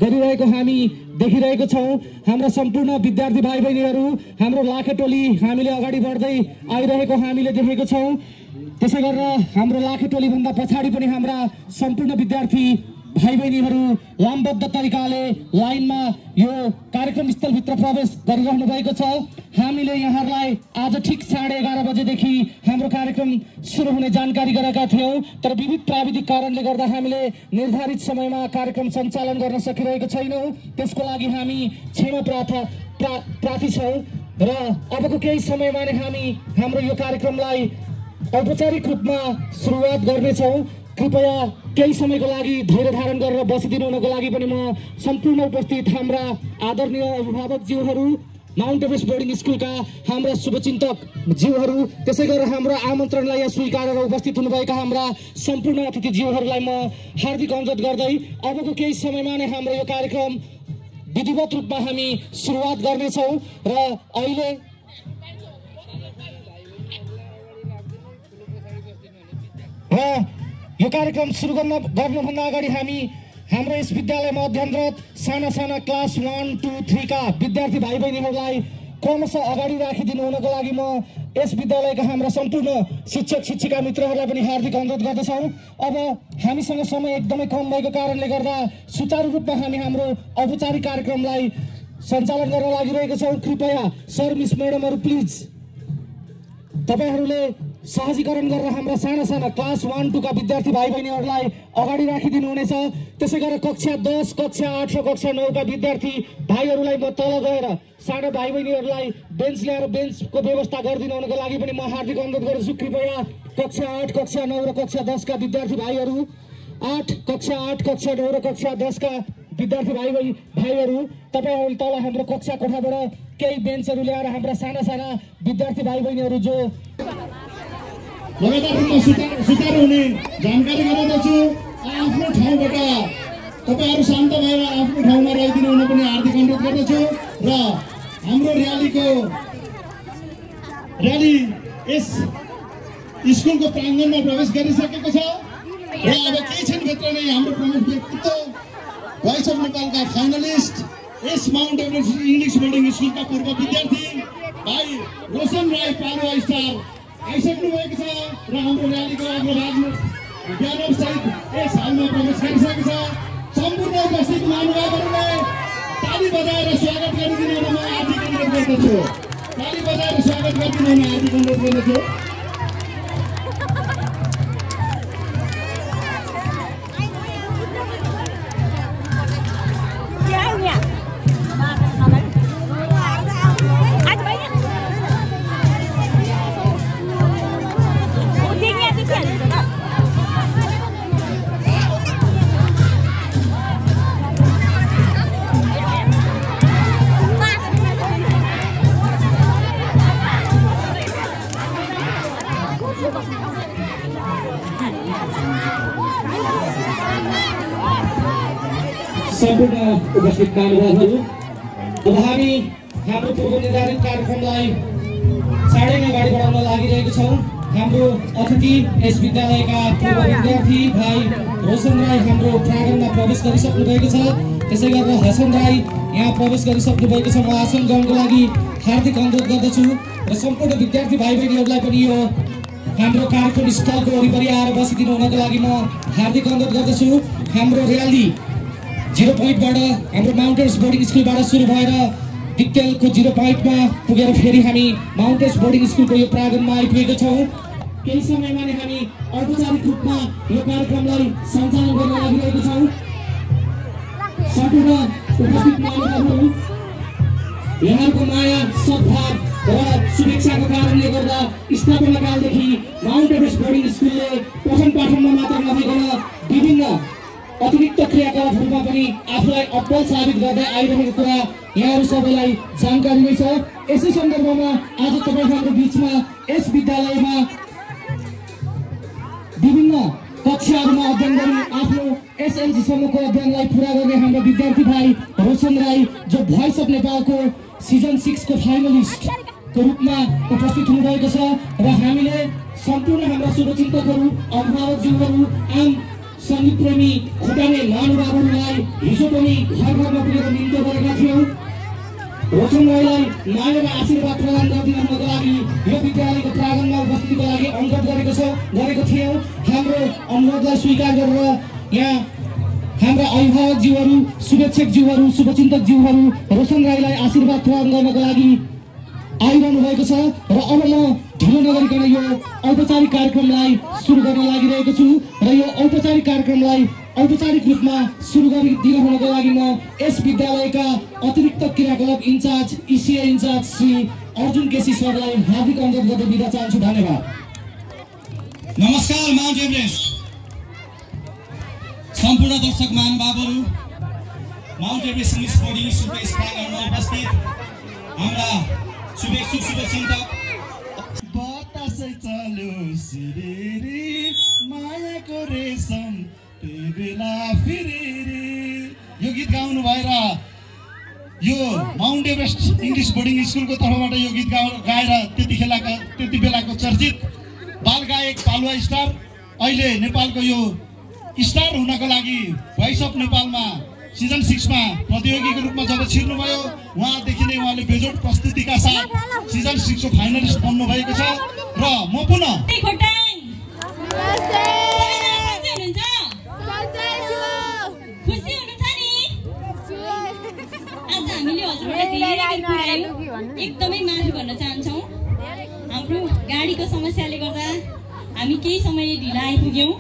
गरिरहेको हामी देखिरहेको छौं। हाम्रा सम्पूर्ण विद्यार्थी भाइ बहिनीहरू हाम्रो लाखे टोली हामीले अगाडि बढ्दै आइरहेको हामीले देखेको छौं। त्यसै गरेर हाम्रो लाखे टोली भन्दा पछाडि पनि हाम्रा सम्पूर्ण विद्यार्थी भाइ बहिनीहरू लामबद्ध तरिकाले लाइनमा यो कार्यक्रम स्थलभित्र प्रवेश गरिरहनु भएको छ। हामीले यहाँहरूलाई आज ठिक 11:30 बजेदेखि हाम्रो कार्यक्रम सुरु हुने जानकारी गरेका थियौं, तर विविध प्राविधिक कारणले गर्दा हामीले निर्धारित समयमा कार्यक्रम सञ्चालन गर्न सकिरहेको छैनौं। त्यसको लागि हामी क्षमा प्रार्थी छौं र अबको केही समयमा नै हामी हाम्रो यो कार्यक्रमलाई औपचारिक रूपमा सुरुवात गर्नेछौं। कृपया केही समयको लागि धैर्य धारण गरेर बसिदिनु हुनको लागि पनि म सम्पूर्ण उपस्थित हाम्रा आदरणीय अभिभावकज्यूहरू, माउन्ट एभरेस्ट बोर्डिङ स्कुलका हाम्रा शुभचिन्तक ज्यूहरू, त्यसै गरेर हाम्रो आमन्त्रणलाई स्वीकारेर उपस्थित हुनुभएका हाम्रा सम्पूर्ण अतिथिज्यूहरूलाई म हार्दिक अनुरोध गर्दै अबको केही समयमा नै हाम्रो यो कार्यक्रम विधिवत रूपमा हामी सुरुवात गर्नेछौँ र अहिले यो कार्यक्रम सुरु गर्नुभन्दा अगाडि हामी हाम्रो यस विद्यालयमा अध्ययनरत साना साना क्लास 1, 2, 3 का विद्यार्थी भाइ बहिनीहरूलाई क्रमशः अगाडि राखिदिनु हुनको लागि म यस विद्यालयका हाम्रा सम्पूर्ण शिक्षक शिक्षिका मित्रहरूलाई पनि हार्दिक अनुरोध गर्दछौँ। अब हामीसँग समय एकदमै कम भएको कारणले गर्दा सुचारू रूपमा हामी हाम्रो औपचारिक कार्यक्रमलाई सञ्चालन गर्न लागिरहेका छौँ। कृपया सर मिस म्याडमहरू प्लिज तपाईहरूले सहजीकरण गरेर हाम्रा साना साना क्लास 1, 2 का विद्यार्थी भाइ बहिनीहरूलाई अगाडि राखिदिनु हुनेछ। त्यसै गरेर कक्षा 10, कक्षा 8 र कक्षा 9 का विद्यार्थी भाइहरूलाई म तल गएर साना भाइ बहिनीहरूलाई बेन्च ल्याएर बेन्चको व्यवस्था गरिदिनु हुनको लागि पनि म हार्दिक अनुरोध गर्दछु। कृपया कक्षा 8, कक्षा 9 र कक्षा 10 का विद्यार्थी भाइहरू, कक्षा 8, कक्षा 9 र कक्षा 10 का विद्यार्थी भाइहरू तपाईहरू तल हाम्रो कक्षा कोठाबाट केही बेन्चहरू ल्याएर हाम्रा साना साना विद्यार्थी भाइ बहिनीहरू जो लगातार रूपमा सुचारू हुने जानकारी गराउँदछु। आफ्नो ठाउँबाट तपाईहरू शान्त भएर आफ्नो ठाउँमा रहिदिनु हुन पनि हार्दिक अनुरोध गर्दछु र हाम्रो र्याली यस स्कुलको प्राङ्गणमा प्रवेश गरिसकेको छ र अब केही क्षणभित्र नै हाम्रो प्रमुख व्यक्तित्व भोइस अफ नेपालका फाइनलिस्ट यस माउन्ट एभरेस्ट इङ्ग्लिस बोर्डिङ स्कुलका पूर्व विद्यार्थी भाइ रोशन राई पारुवा स्टार आइसक्नु भएको छ र हाम्रो र्यालीको अग्रभागमा ब्यानरसहित यस हालमा प्रवेश गरिसकेको छ। सम्पूर्ण उपस्थित महानुभावहरूले ताली बजाएर स्वागत गरिदिनु हुन म हार्दिक अनुरोध गर्दछु। ताली बजाएर स्वागत गरिदिनु हुन हार्दिक अनुरोध गर्दछु। सम्पूर्ण उपस्थित महानुभावहरू, अब हामी हाम्रो पूर्व निर्धारित कार्यक्रमलाई चाँडै नै अगाडि बढाउन लागिरहेका छौँ। हाम्रो अतिथि यस विद्यालयका पूर्व विद्यार्थी भाइ रोशन राई हाम्रो प्राङ्गणमा प्रवेश गरिसक्नु भएको छ। त्यसै गरेर हसन राई यहाँ प्रवेश गरिसक्नु भएको छ। म आसन ग्रहणको लागि हार्दिक अनुरोध गर्दछु र सम्पूर्ण विद्यार्थी भाइ बहिनीहरूलाई पनि यो हाम्रो कार्यक्रम स्थलको वरिपरि आएर बसिदिनु हुनको लागि म हार्दिक अनुरोध गर्दछु। हाम्रो र्याली 0 पोइन्टबाट हाम्रो माउन्ट एभरेस्ट बोर्डिङ स्कुलबाट सुरु भएर डिक्टेलको 0 पोइन्टमा पुगेर फेरि हामी माउन्ट एभरेस्ट बोर्डिङ स्कुलको यो प्राङ्गणमा आइपुगेका छौँ। केही समयमा नै हामी औपचारिक रूपमा यो कार्यक्रमलाई सञ्चालन गर्न लागिरहेका छौँ। सम्पूर्ण उपस्थित महानुभावहरू, यहाँको माया सद्भाव र शुभेच्छाको कारणले गर्दा स्थापना कालदेखि माउन्ट एभरेस्ट बोर्डिङ स्कुलले पठन पाठनमा मात्र नभइकन विभिन्न अतिरिक्त क्रियाकलापहरूमा पनि आफूलाई अब्बल साबित गर्दै आइरहेको कुरा यहाँहरू सबैलाई जानकारी नै छ। यसै सन्दर्भमा आज तपाईहरुको बीचमा यस विद्यालयमा विभिन्न कक्षाहरूमा अध्ययन गरी आफ्नो एसएलसी सम्मको अध्ययनलाई पूरा गर्ने हाम्रो विद्यार्थी भाइ रोशन राई जो भोइस अफ नेपालको सिजन 6 को फाइनलिस्ट को रूपमा उपस्थित हुनुभएको छ र हामीले सम्पूर्ण हाम्रा शुभचिन्तकहरू, अभिभावकज्यूहरू, आम सङ्गीत प्रेमी खुटाउने महानुभावहरूलाई हिजो पनि घर घरमा पुगेर निम्तो गरेका थियौँ। रोशन राईलाई माया र आशीर्वाद प्रदान गरिदिनको लागि यो विद्यालयको प्राङ्गणमा उपस्थितिको लागि अनुरोध गरेको थियौँ। हाम्रो अनुरोधलाई स्वीकार गरेर यहाँ हाम्रा अभिभावकज्यूहरू, शुभेच्छकज्यूहरू, शुभचिन्तकज्यूहरू रोशन राईलाई आशीर्वाद प्रदान गर्नको लागि आइरहनु भएको छ। र अब म ढिलो नगरिकन यो औपचारिक कार्यक्रमलाई सुरु गर्न लागिरहेको छु। र यो औपचारिक कार्यक्रमलाई औपचारिक रूपमा सुरु गरिदिन हुनको लागि म यस विद्यालयका अतिरिक्त क्रियाकलाप incharge ECA incharge Shri Arjun KC सरलाई हार्दिक अनुरोध गर्दै बिदा चाहन्छु। धन्यवाद। नमस्कार माउन्ट एभरेस्ट सम्पूर्ण दर्शक महानुभावहरू, माउन्ट एभरेस्ट इङ्ग्लिस बोर्डिङ स्कुलको यस प्राङ्गणमा उपस्थित हाम्रा शुभेच्छुक शुभचिन्तक बतासै चल्यो सिरेरी मायाको रेशम बेला फेरि। यो गीत गाउनु भएर यो माउन्ट एभरेस्ट इङ्ग्लिस बोर्डिङ स्कुलको तर्फबाट यो गीत गाएर त्यति बेलाको चर्चित बाल गायक पालुवा स्टार अहिले नेपालको यो स्टार हुनको लागि भोइस अफ नेपालमा सिजन 6 मा प्रतियोगीको रूपमा जब छिर्नुभयो उहाँदेखि नै उहाँले बेजोड प्रस्तुतिका साथ सिजन 6 को फाइनलिस्ट बन्नु भएको छ। र म पुनः एकदमै माफी भन्न चाहन्छौँ। हाम्रो गाडीको समस्याले गर्दा हामी केही समय ढिला आइपुग्यौँ।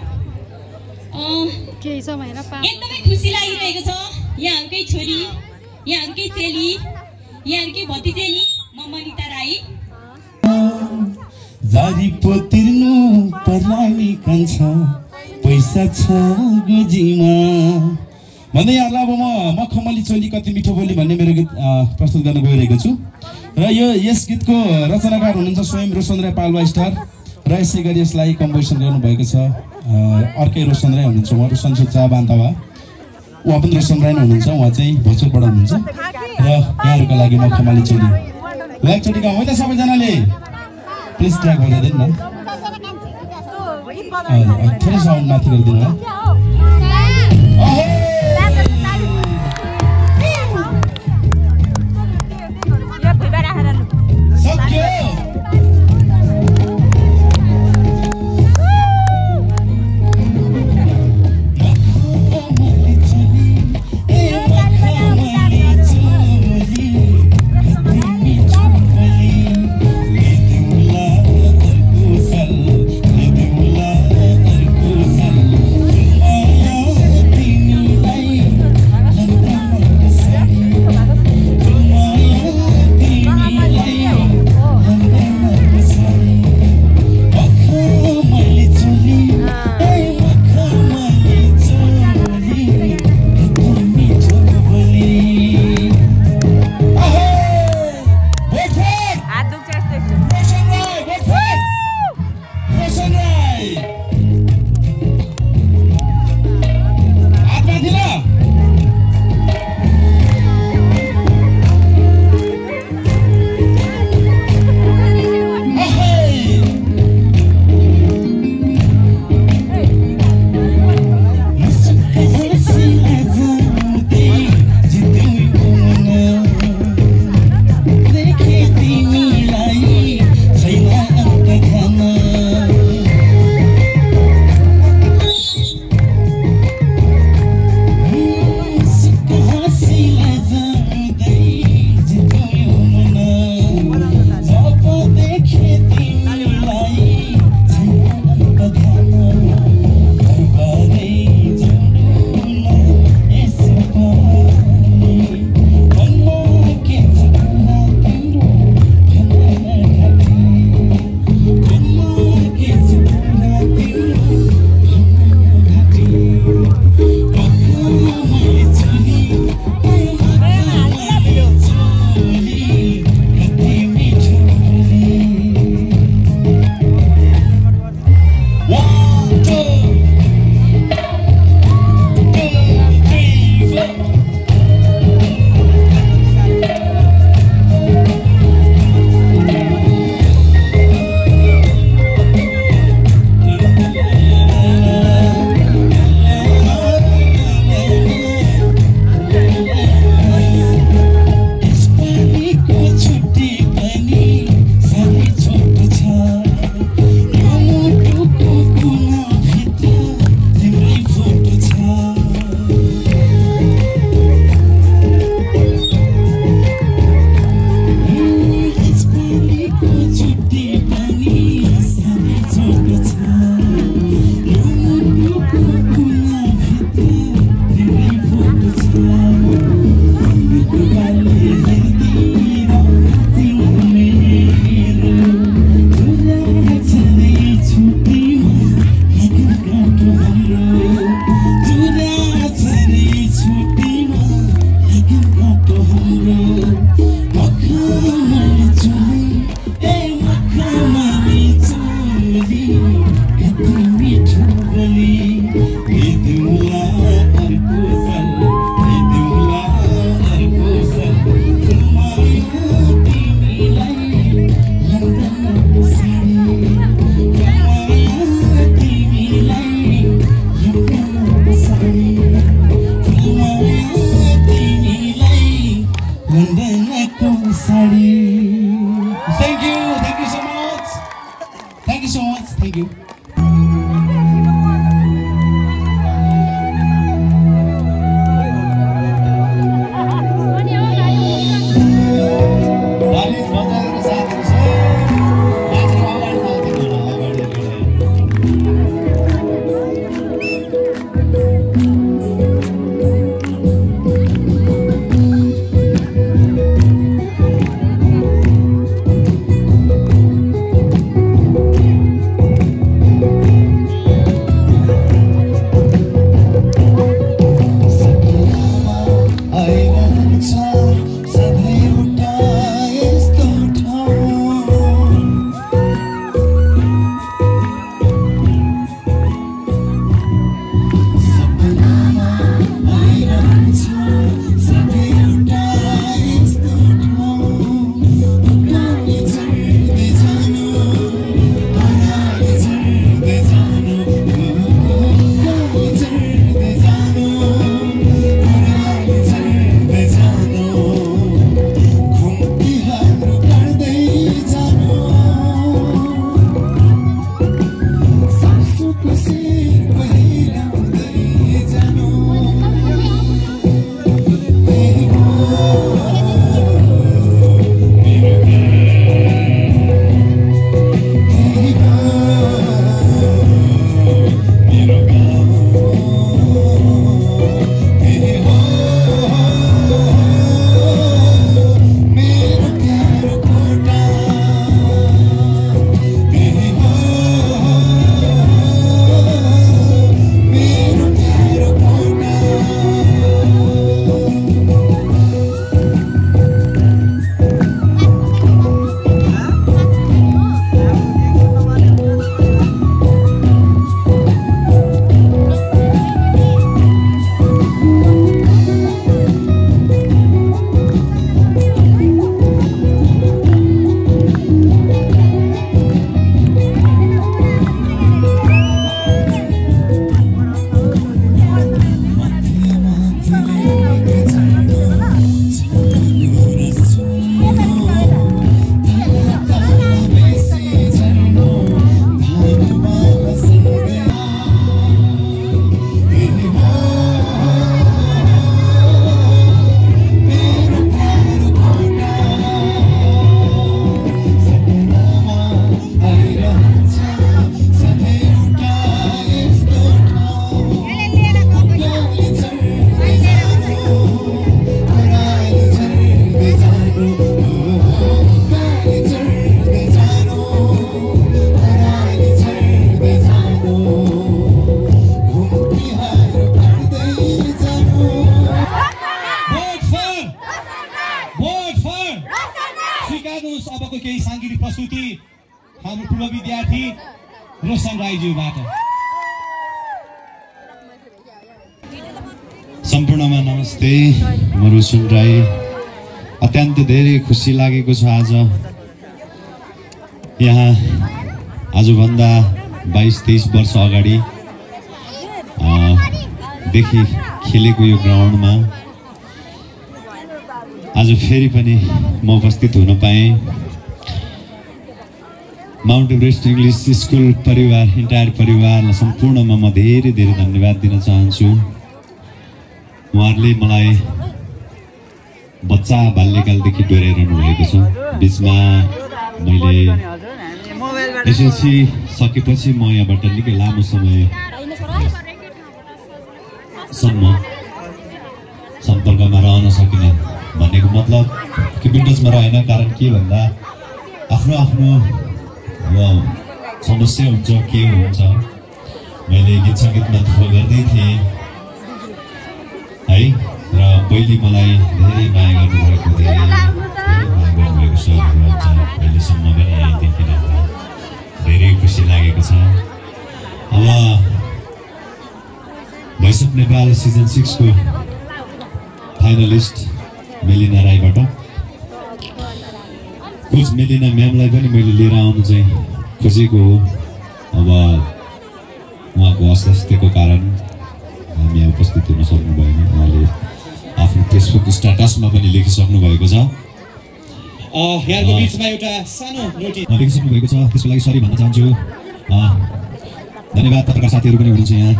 एकदमै खुसी लागिरहेको छ। यहाँहरूकै छोरी, यहाँहरूकै चेली, यहाँहरूकै भतिजेनी म मनिता राई। जारी पोतिर्नु पर्लानी कान्छ पैसा छ गोजीमा भन्दै यहाँलाई अब म मखमली चोली कति मिठो बोली भन्ने मेरो गीत प्रस्तुत गर्न गइरहेको छु। र यस गीतको रचनाकार हुनुहुन्छ स्वयं रोशन राई पालुवा स्टार र यसै गरी यसलाई कम्पोजिसन गर्नुभएको छ अर्कै रोशन राई हुनुहुन्छ। उहाँ रोशन सुच्चा बान्तावा, उहाँ पनि रोशन राई नै हुनुहुन्छ। उहाँ चाहिँ भोजपुरबाट हुनुहुन्छ। र यहाँहरूको लागि मखमली चोली एकचोटि गाउँ है त सबैजनाले, प्लिज ट्र्याक बजाइदिनु न, थोरै साउन्ड माथि गरिदिनु है। मिठो बोली दिउँला अर्को साल दिउँला अर्को साल घुमायो तिमीलाई लन्डनको साडी घुमायो तिमीलाई लन्डनको साडी घुमायो तिमीलाई लन्डनको sari Thank you so much. Thank you so much. Thank you. अबको केही सांगीतिक प्रस्तुति हाम्रो पूर्व विद्यार्थी रोशन राईज्यूबाट। सम्पूर्णमा नमस्ते, म रोशन राई। अत्यन्त धेरै खुसी लागेको छ आज यहाँ आजभन्दा 22-23 वर्ष अगाडि देखि खेलेको यो ग्राउन्डमा आज फेरि पनि म उपस्थित हुन पाएँ। माउन्ट एभरेस्ट इङ्ग्लिस स्कुल परिवार, इन्टायर परिवारलाई सम्पूर्णमा म धेरै धेरै धन्यवाद दिन चाहन्छु। उहाँहरूले मलाई बच्चा बाल्यकालदेखि डोर्याइरहनु भएको छ। बिचमा मैले एसएलसी सकेपछि म यहाँबाट निकै लामो समयसम्म सम्पर्कमा रहन सकिनँ। भनेको मतलब कि विन्डोजमा रहेन, कारण के भन्दा आफ्नो आफ्नो समस्या हुन्छ, के हुन्छ। मैले गीत सङ्गीतमा दुःख गर्दै थिएँ है, र पहिले मलाई धेरै माया गर्नुभएको, धेरै माया गर्नुभएको सरहरू हुन्छ। अहिलेसम्म पनि यही देखिरहेको धेरै खुसी लागेको छ। भोइस अफ नेपाल सिजन 6 को फाइनलिस्ट मेलिना राईबाट कोच मेलिना म्यामलाई पनि मैले लिएर आउनु चाहिँ खोजेको हो। अब उहाँको अस्वास्थ्यको कारण हामी यहाँ उपस्थित हुन सक्नु भएन। उहाँले आफ्नो फेसबुक स्ट्याटसमा पनि लेखिसक्नु भएको छ। यहाँको बिचमा एउटा सानो नोटिस लेखिसक्नु भएको छ, त्यसको लागि सरी भन्न चाहन्छु। धन्यवाद पत्रकार साथीहरू पनि हुनुहुन्छ यहाँ,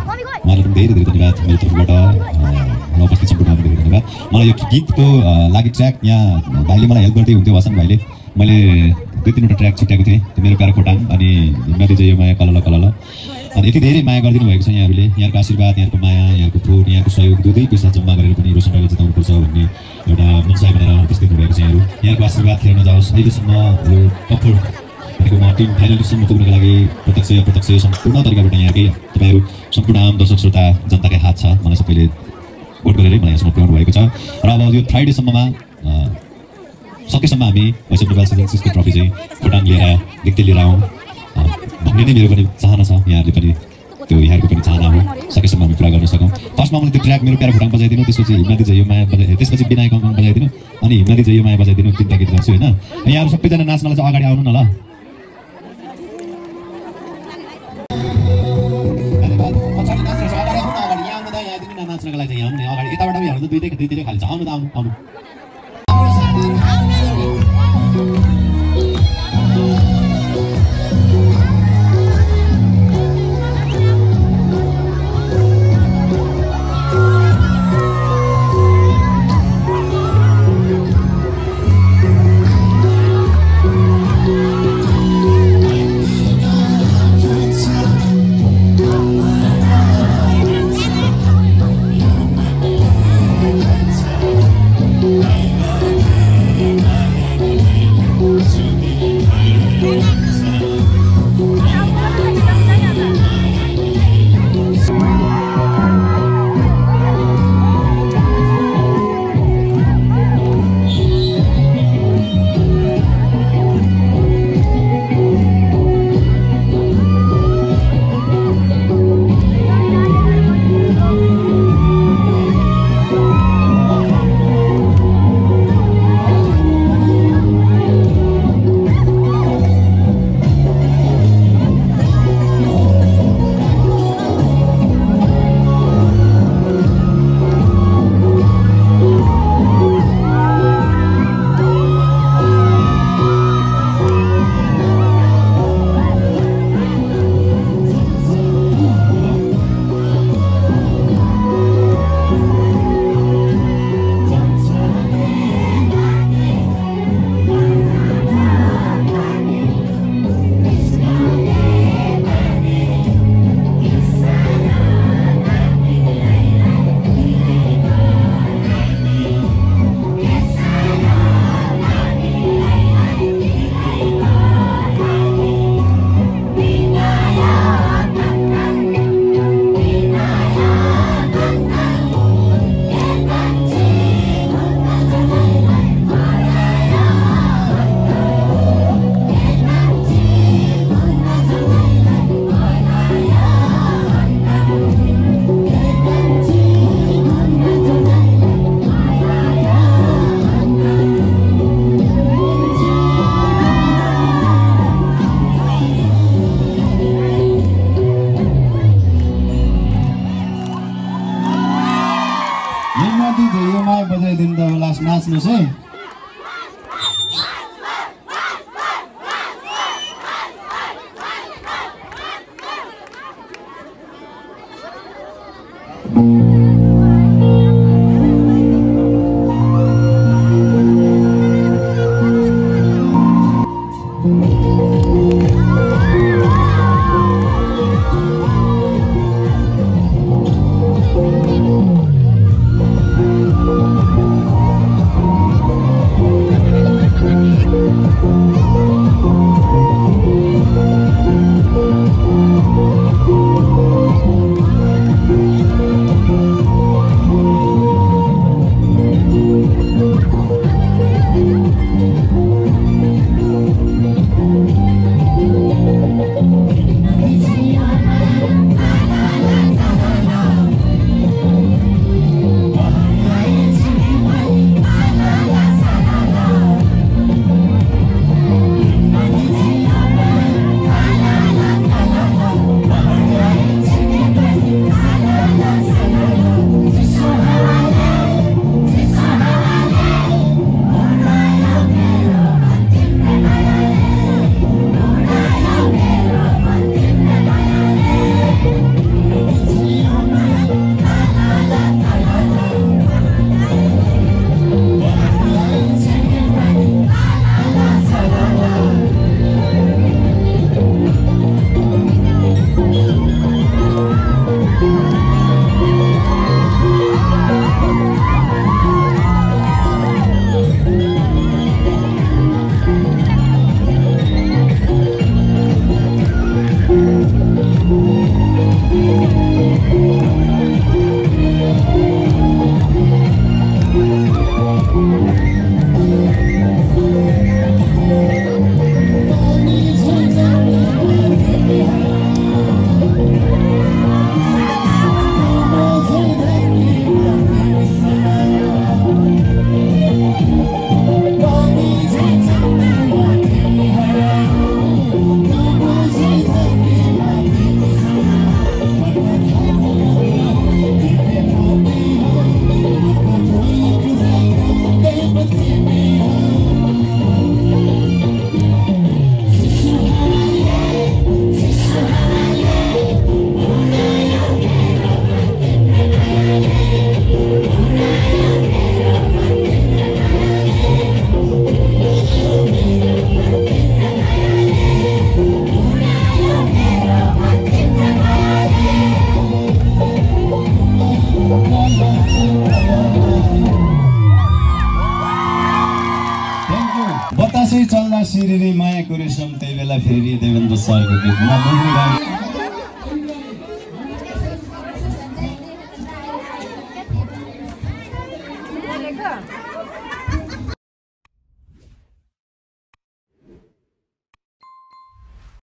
उहाँलाई पनि धेरै धेरै धन्यवाद मेरो तर्फबाट र उपस्थित सम्पूर्णलाई धेरै धन्यवाद। मलाई यो गीतको लागि ट्र्याक यहाँ भाइले मलाई हेल्प गर्दै हुन्थ्यो, वासन भाइले। मैले 2-3वटा ट्र्याक छुट्याएको थिएँ, त्यो मेरो प्यारो खोटाङ अनि हिम्मती जय माया कलल कलल। अनि यति धेरै माया गरिदिनु भएको छ यहाँहरूले, यहाँको आशीर्वाद, यहाँको माया, यहाँको फोन, यहाँको सहयोग दुवै पैसा जम्मा गरेर पनि रोशन भाइले जिताउनुपर्छ भन्ने एउटा मनसाय बनाएर उपस्थित हुनुभएको छ यहाँहरू। यहाँको आशीर्वाद खेर नजाओस्। अहिलेसम्म यो कपल टिम फाइनलिस्टसम्म पुग्नको लागि प्रत्यक्ष अप्रत्यक्ष सम्पूर्ण तरिकाबाट यहाँकै तपाईँहरू सम्पूर्ण आम दर्शक श्रोता जनताकै हात छ। मलाई सबैले भोट गरेरै मलाई यहाँसम्म पुर्याउनु भएको छ र अब यो फ्राइडेसम्ममा सकेसम्म हामी भोइस अफ नेपाल सिजन 6 को ट्रफी चाहिँ खोटाङ लिएर दिक्दै लिएर आउँ भन्ने नै मेरो पनि चाहना छ। यहाँहरूले पनि त्यो यहाँहरूको पनि चाहना हो, सकेसम्म हामी पुरा गर्न सकौँ। फर्स्टमा मैले त्यो ट्र्याक मेरो प्यारो खोटाङ बजाइदिनु, त्यसपछि हिम्मती जय माया त्यसपछि विनायक अङ्गङ बजाइदिनु अनि हिम्मती जय माया बजाइदिनु, 3टा गीत गर्छु होइन। यहाँहरू सबैजना नाच्नलाई चाहिँ अगाडि आउनु न ल। नाच्नको लागि चाहिँ आउनु अगाडि, यताबाट पनि हेर्नु दुईटै खाली छ। आउनु त आउनु आउनु। बजाइदिनु त लास्ट नाच्नुहोस् है। सिरिरी मायाको रेशम त्यही बेला फेरि देवेन्द्र सरको गीतमा मुहुरी गाई Legal.